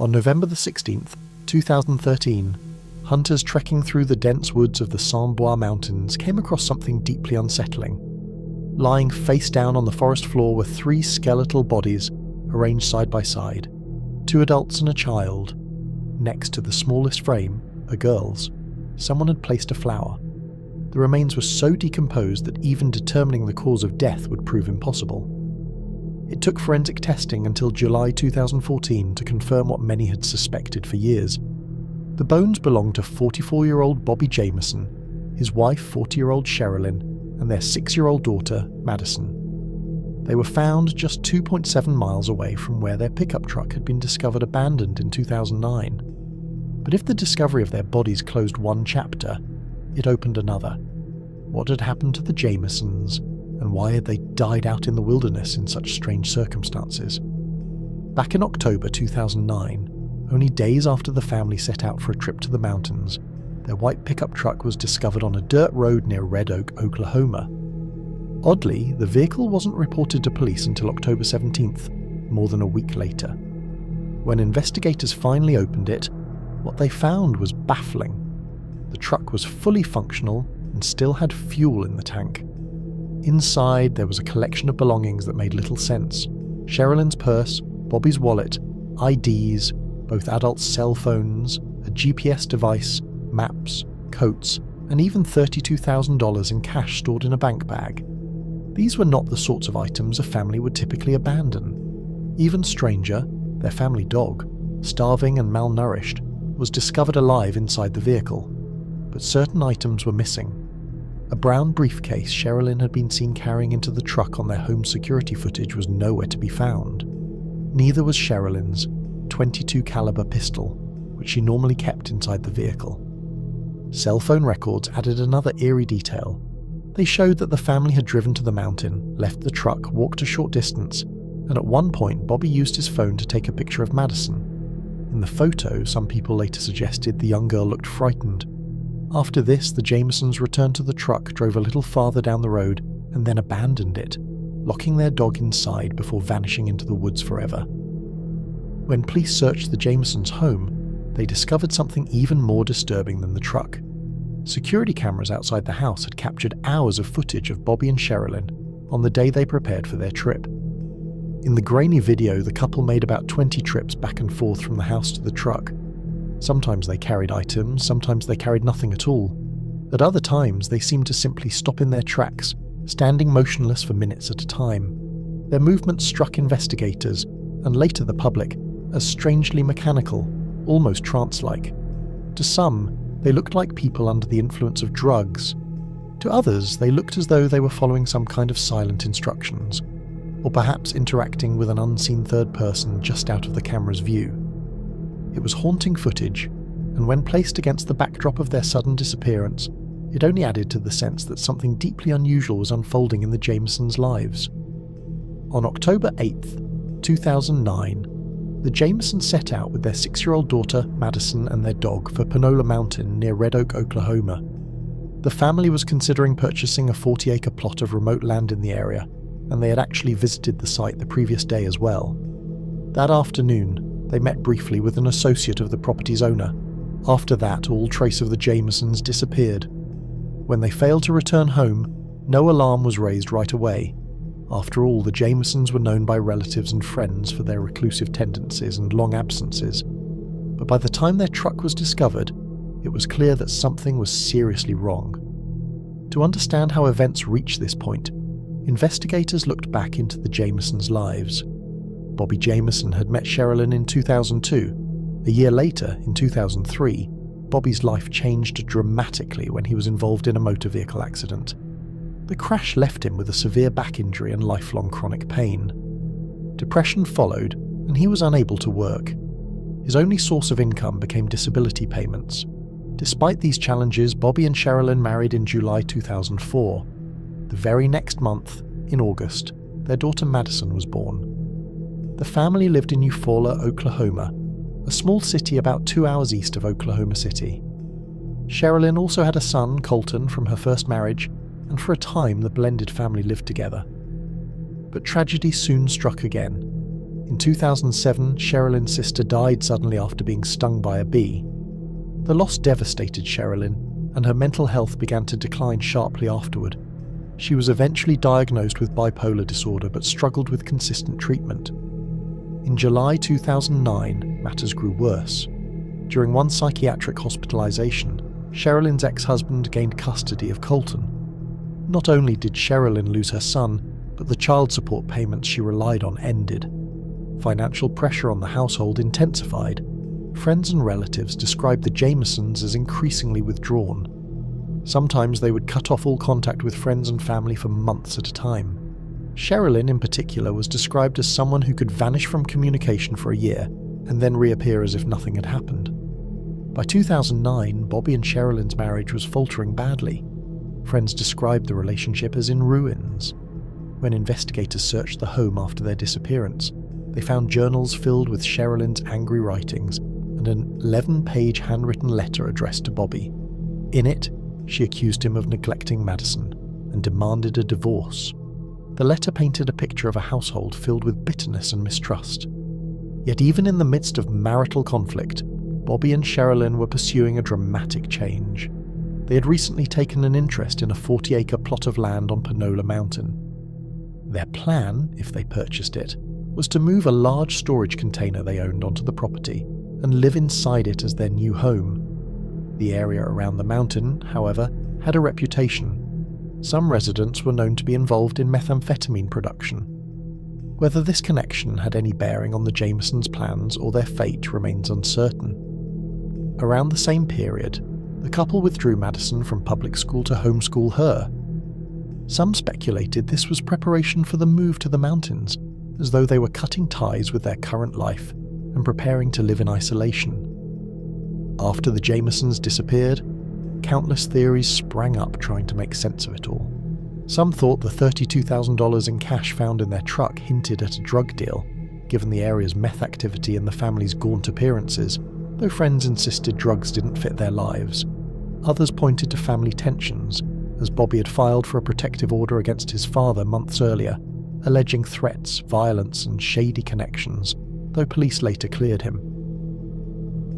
On November the 16th, 2013, hunters trekking through the dense woods of the Saint-Bois Mountains came across something deeply unsettling. Lying face down on the forest floor were 3 skeletal bodies arranged side by side, 2 adults and a child. Next to the smallest frame, a girl's, someone had placed a flower. The remains were so decomposed that even determining the cause of death would prove impossible. It took forensic testing until July 2014 to confirm what many had suspected for years. The bones belonged to 44-year-old Bobby Jameson, his wife 40-year-old Sherilyn, and their 6-year-old daughter Madison. They were found just 2.7 miles away from where their pickup truck had been discovered abandoned in 2009. But if the discovery of their bodies closed one chapter, it opened another. What had happened to the Jamesons, and why had they died out in the wilderness in such strange circumstances? Back in October 2009, only days after the family set out for a trip to the mountains, their white pickup truck was discovered on a dirt road near Red Oak, Oklahoma. Oddly, the vehicle wasn't reported to police until October 17th, more than a week later. When investigators finally opened it, what they found was baffling. The truck was fully functional and still had fuel in the tank. Inside, there was a collection of belongings that made little sense. Sherilyn's purse, Bobby's wallet, IDs, both adults' cell phones, a GPS device, maps, coats, and even $32,000 in cash stored in a bank bag. These were not the sorts of items a family would typically abandon. Even stranger, their family dog, starving and malnourished, was discovered alive inside the vehicle. But certain items were missing. A brown briefcase Sherilyn had been seen carrying into the truck on their home security footage was nowhere to be found. Neither was Sherilyn's .22 caliber pistol, which she normally kept inside the vehicle. Cell phone records added another eerie detail. They showed that the family had driven to the mountain, left the truck, walked a short distance, and at one point Bobby used his phone to take a picture of Madison. In the photo, some people later suggested the young girl looked frightened. After this, the Jamesons returned to the truck, drove a little farther down the road, and then abandoned it, locking their dog inside before vanishing into the woods forever. When police searched the Jamesons' home, they discovered something even more disturbing than the truck. Security cameras outside the house had captured hours of footage of Bobby and Sherilyn on the day they prepared for their trip. In the grainy video, the couple made about 20 trips back and forth from the house to the truck. Sometimes they carried items, sometimes they carried nothing at all. At other times, they seemed to simply stop in their tracks, standing motionless for minutes at a time. Their movements struck investigators, and later the public, as strangely mechanical, almost trance-like. To some, they looked like people under the influence of drugs. To others, they looked as though they were following some kind of silent instructions, or perhaps interacting with an unseen third person just out of the camera's view. It was haunting footage, and when placed against the backdrop of their sudden disappearance, it only added to the sense that something deeply unusual was unfolding in the Jamesons' lives. On October 8th, 2009, the Jamesons set out with their 6-year-old daughter, Madison, and their dog for Panola Mountain near Red Oak, Oklahoma. The family was considering purchasing a 40-acre plot of remote land in the area, and they had actually visited the site the previous day as well. That afternoon, they met briefly with an associate of the property's owner. After that, all trace of the Jamesons disappeared. When they failed to return home, no alarm was raised right away. After all, the Jamesons were known by relatives and friends for their reclusive tendencies and long absences. But by the time their truck was discovered, it was clear that something was seriously wrong. To understand how events reached this point, investigators looked back into the Jamesons' lives. Bobby Jameson had met Sherilyn in 2002. A year later, in 2003, Bobby's life changed dramatically when he was involved in a motor vehicle accident. The crash left him with a severe back injury and lifelong chronic pain. Depression followed, and he was unable to work. His only source of income became disability payments. Despite these challenges, Bobby and Sherilyn married in July 2004. The very next month, in August, their daughter Madison was born. The family lived in Eufaula, Oklahoma, a small city about 2 hours east of Oklahoma City. Sherilyn also had a son, Colton, from her first marriage, and for a time the blended family lived together. But tragedy soon struck again. In 2007, Sherilyn's sister died suddenly after being stung by a bee. The loss devastated Sherilyn, and her mental health began to decline sharply afterward. She was eventually diagnosed with bipolar disorder but struggled with consistent treatment. In July 2009, matters grew worse. During one psychiatric hospitalization, Sherilyn's ex-husband gained custody of Colton. Not only did Sherilyn lose her son, but the child support payments she relied on ended. Financial pressure on the household intensified. Friends and relatives described the Jamesons as increasingly withdrawn. Sometimes they would cut off all contact with friends and family for months at a time. Sherilyn, in particular, was described as someone who could vanish from communication for a year and then reappear as if nothing had happened. By 2009, Bobby and Sherilyn's marriage was faltering badly. Friends described the relationship as in ruins. When investigators searched the home after their disappearance, they found journals filled with Sherilyn's angry writings and an 11-page handwritten letter addressed to Bobby. In it, she accused him of neglecting Madison and demanded a divorce. The letter painted a picture of a household filled with bitterness and mistrust. Yet even in the midst of marital conflict, Bobby and Sherilyn were pursuing a dramatic change. They had recently taken an interest in a 40-acre plot of land on Panola Mountain. Their plan, if they purchased it, was to move a large storage container they owned onto the property and live inside it as their new home. The area around the mountain, however, had a reputation. Some residents were known to be involved in methamphetamine production. Whether this connection had any bearing on the Jamesons' plans or their fate remains uncertain. Around the same period, the couple withdrew Madison from public school to homeschool her. Some speculated this was preparation for the move to the mountains, as though they were cutting ties with their current life and preparing to live in isolation. After the Jamesons disappeared, countless theories sprang up trying to make sense of it all. Some thought the $32,000 in cash found in their truck hinted at a drug deal, given the area's meth activity and the family's gaunt appearances, though friends insisted drugs didn't fit their lives. Others pointed to family tensions, as Bobby had filed for a protective order against his father months earlier, alleging threats, violence, and shady connections, though police later cleared him.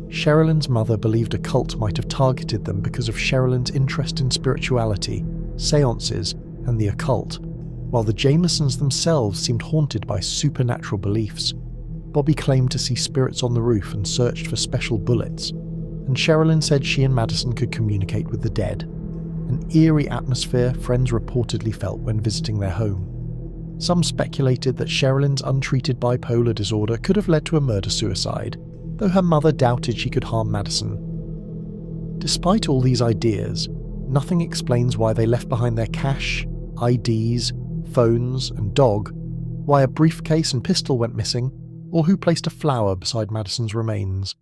Sherilyn's mother believed a cult might have targeted them because of Sherilyn's interest in spirituality, seances, and the occult, while the Jamesons themselves seemed haunted by supernatural beliefs. Bobby claimed to see spirits on the roof and searched for special bullets, and Sherilyn said she and Madison could communicate with the dead. An eerie atmosphere friends reportedly felt when visiting their home. Some speculated that Sherilyn's untreated bipolar disorder could have led to a murder-suicide, though her mother doubted she could harm Madison. Despite all these ideas, nothing explains why they left behind their cash, IDs, phones, and dog, why a briefcase and pistol went missing, or who placed a flower beside Madison's remains.